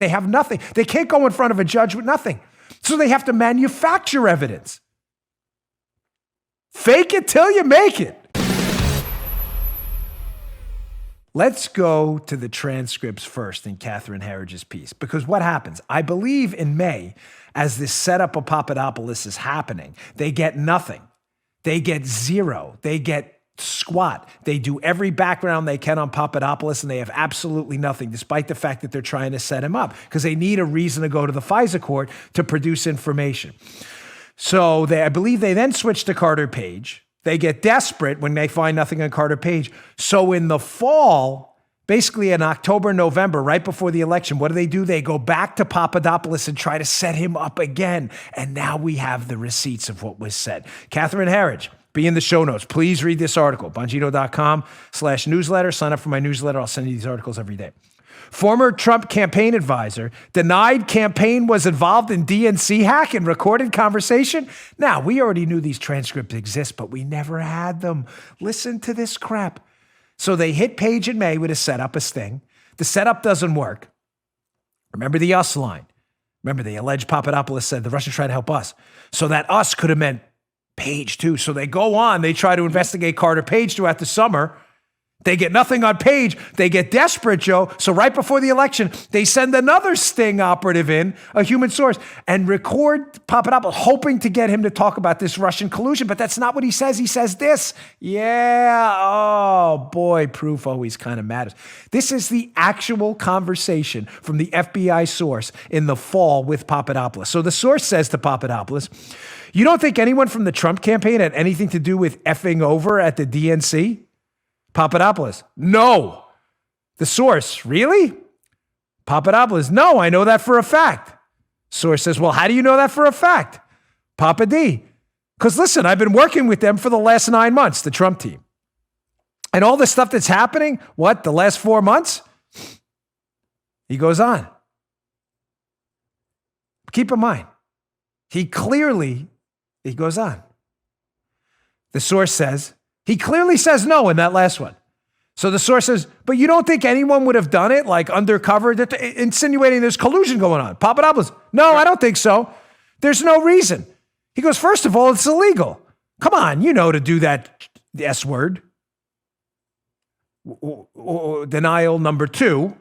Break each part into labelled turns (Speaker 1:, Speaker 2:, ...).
Speaker 1: They have nothing. They can't go in front of a judge with nothing. So they have to manufacture evidence. Fake it till you make it. Let's go to the transcripts first in Catherine Herridge's piece, because what happens? I believe in May, as this setup of Papadopoulos is happening, they get nothing. They get zero. They get squat. They do every background they can on Papadopoulos, and they have absolutely nothing, despite the fact that they're trying to set him up, because they need a reason to go to the FISA court to produce information. So I believe they then switch to Carter Page. They get desperate when they find nothing on Carter Page. So in the fall, basically in October, November, right before the election, what do? They go back to Papadopoulos and try to set him up again. And now we have the receipts of what was said. Catherine Herridge, be in the show notes. Please read this article, Bongino.com/newsletter. Sign up for my newsletter. I'll send you these articles every day. Former Trump campaign advisor denied campaign was involved in DNC hack and recorded conversation. Now, we already knew these transcripts exist, but we never had them. Listen to this crap. So they hit Page in May with a setup, a sting. The setup doesn't work. Remember the us line. Remember, the alleged Papadopoulos said the Russians tried to help us. So that us could have meant Page too. So they go on. They try to investigate Carter Page throughout the summer. They get nothing on Page. They get desperate, Joe. So right before the election, they send another sting operative in, a human source, and record Papadopoulos, hoping to get him to talk about this Russian collusion. But that's not what he says. He says this. Yeah. Oh, boy, proof always kind of matters. This is the actual conversation from the FBI source in the fall with Papadopoulos. So the source says to Papadopoulos, you don't think anyone from the Trump campaign had anything to do with effing over at the DNC? Papadopoulos, no. The source, really? Papadopoulos, no, I know that for a fact. Source says, well, how do you know that for a fact? Papa D, because listen, I've been working with them for the last 9 months, the Trump team. And all the stuff that's happening, the last 4 months? He goes on. Keep in mind, he goes on. The source says, he clearly says no in that last one. So the source says, but you don't think anyone would have done it, like undercover, insinuating there's collusion going on? Papadopoulos, no, I don't think so. There's no reason. He goes, first of all, it's illegal. Come on, to do that S word. Denial number 2.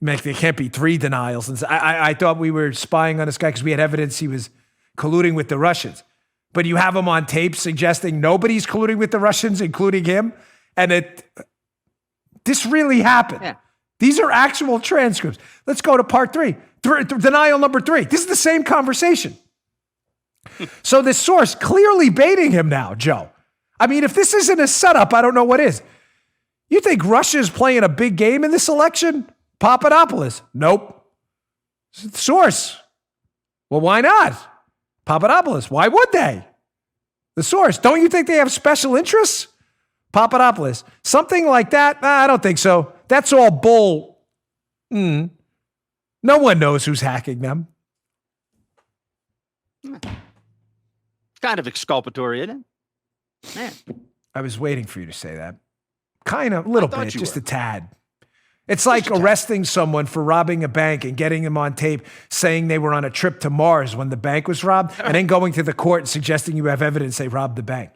Speaker 1: There can't be 3 denials. And I thought we were spying on this guy because we had evidence he was colluding with the Russians. But you have him on tape suggesting nobody's colluding with the Russians, including him. And this really happened. Yeah. These are actual transcripts. Let's go to part 3. Denial number 3. This is the same conversation. So this source clearly baiting him now, Joe. I mean, if this isn't a setup, I don't know what is. You think Russia's playing a big game in this election? Papadopoulos. Nope. Source. Well, why not? Papadopoulos. Why would they? The source. Don't you think they have special interests? Papadopoulos. Something like that? I don't think so. That's all bull. No one knows who's hacking them.
Speaker 2: Kind of exculpatory, isn't it? Man.
Speaker 1: I was waiting for you to say that. Kind of, a little bit, just a tad. It's like arresting someone for robbing a bank and getting them on tape saying they were on a trip to Mars when the bank was robbed, and then going to the court and suggesting you have evidence they robbed the bank.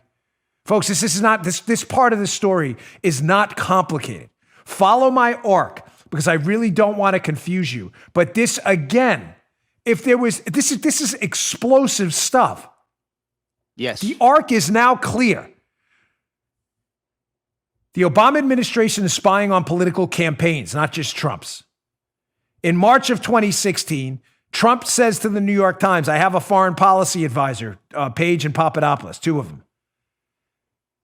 Speaker 1: Folks, this part of the story is not complicated. Follow my arc, because I really don't want to confuse you. But this, again, this is explosive stuff.
Speaker 2: Yes.
Speaker 1: The arc is now clear. The Obama administration is spying on political campaigns, not just Trump's. In March of 2016, Trump says to the New York Times, I have a foreign policy advisor, Page and Papadopoulos, 2 of them.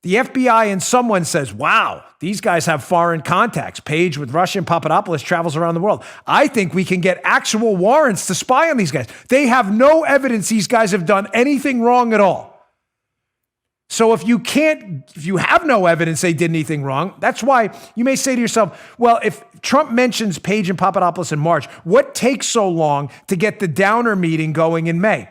Speaker 1: The FBI and someone says, wow, these guys have foreign contacts. Page with Russia and Papadopoulos travels around the world. I think we can get actual warrants to spy on these guys. They have no evidence these guys have done anything wrong at all. So if you have no evidence they did anything wrong, that's why you may say to yourself, well, if Trump mentions Page and Papadopoulos in March, what takes so long to get the Downer meeting going in May?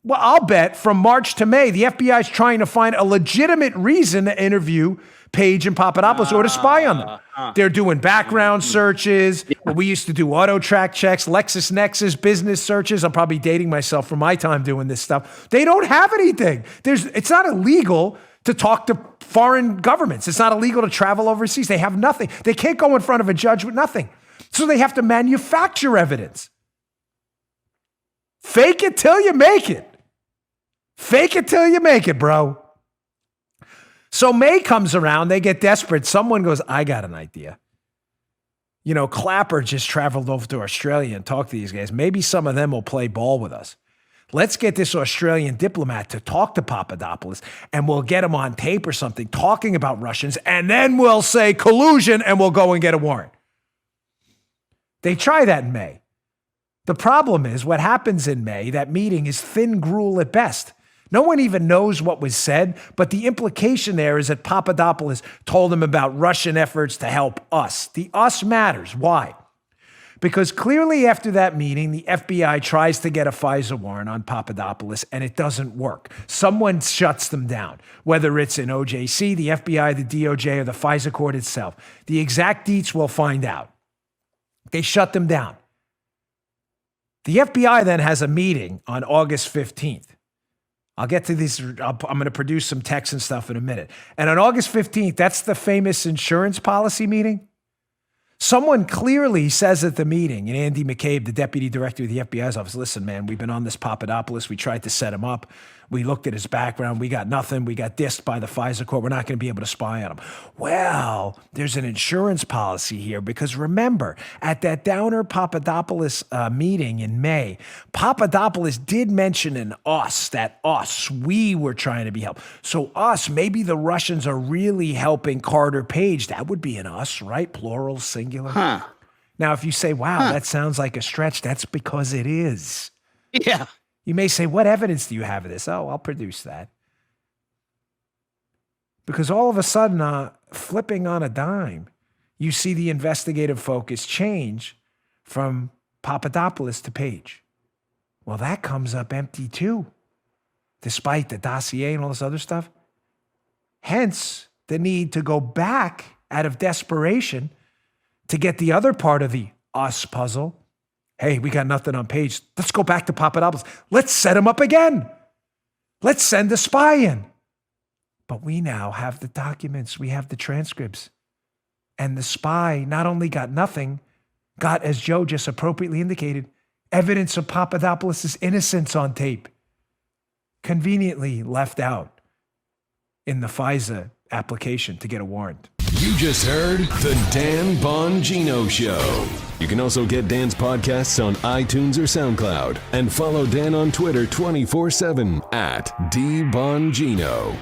Speaker 1: Well, I'll bet from March to May, the FBI is trying to find a legitimate reason to interview Page and Papadopoulos or to spy on them. They're doing background searches. We used to do auto track checks, LexisNexis, business searches. I'm probably dating myself from my time doing this stuff. They don't have anything. It's not illegal to talk to foreign governments. It's not illegal to travel overseas. They have nothing. They can't go in front of a judge with nothing. So they have to manufacture evidence. Fake it till you make it. Fake it till you make it, bro. So May comes around, they get desperate. Someone goes, I got an idea. You know, Clapper just traveled over to Australia and talked to these guys. Maybe some of them will play ball with us. Let's get this Australian diplomat to talk to Papadopoulos and we'll get him on tape or something talking about Russians, and then we'll say collusion and we'll go and get a warrant. They try that in May. The problem is what happens in May, that meeting is thin gruel at best. No one even knows what was said, but the implication there is that Papadopoulos told him about Russian efforts to help us. The us matters. Why? Because clearly after that meeting, the FBI tries to get a FISA warrant on Papadopoulos and it doesn't work. Someone shuts them down, whether it's in OJC, the FBI, the DOJ, or the FISA court itself. The exact deets we'll find out. They shut them down. The FBI then has a meeting on August 15th. I'll get to these. I'm going to produce some text and stuff in a minute. And on August 15th, that's the famous insurance policy meeting. Someone clearly says at the meeting, and Andy McCabe, the deputy director of the FBI's office, listen, man, we've been on this Papadopoulos. We tried to set him up. We looked at his background. We got nothing. We got dissed by the FISA court. We're not going to be able to spy on him. Well, there's an insurance policy here because remember, at that Downer Papadopoulos meeting in May, Papadopoulos did mention an us, that us, we were trying to be helped. So us, maybe the Russians are really helping Carter Page. That would be an us, right? Plural, singular.
Speaker 2: Huh.
Speaker 1: Now, if you say, wow, that sounds like a stretch, that's because it is.
Speaker 2: Yeah.
Speaker 1: You may say, what evidence do you have of this? Oh, I'll produce that. Because all of a sudden, flipping on a dime, you see the investigative focus change from Papadopoulos to Page. Well, that comes up empty too, despite the dossier and all this other stuff. Hence, the need to go back out of desperation to get the other part of the us puzzle. Hey, we got nothing on Page. Let's go back to Papadopoulos. Let's set him up again. Let's send a spy in. But we now have the documents. We have the transcripts. And the spy not only got nothing, got, as Joe just appropriately indicated, evidence of Papadopoulos' innocence on tape. Conveniently left out in the FISA application to get a warrant.
Speaker 3: You just heard The Dan Bongino Show. You can also get Dan's podcasts on iTunes or SoundCloud and follow Dan on Twitter 24/7 @DBongino.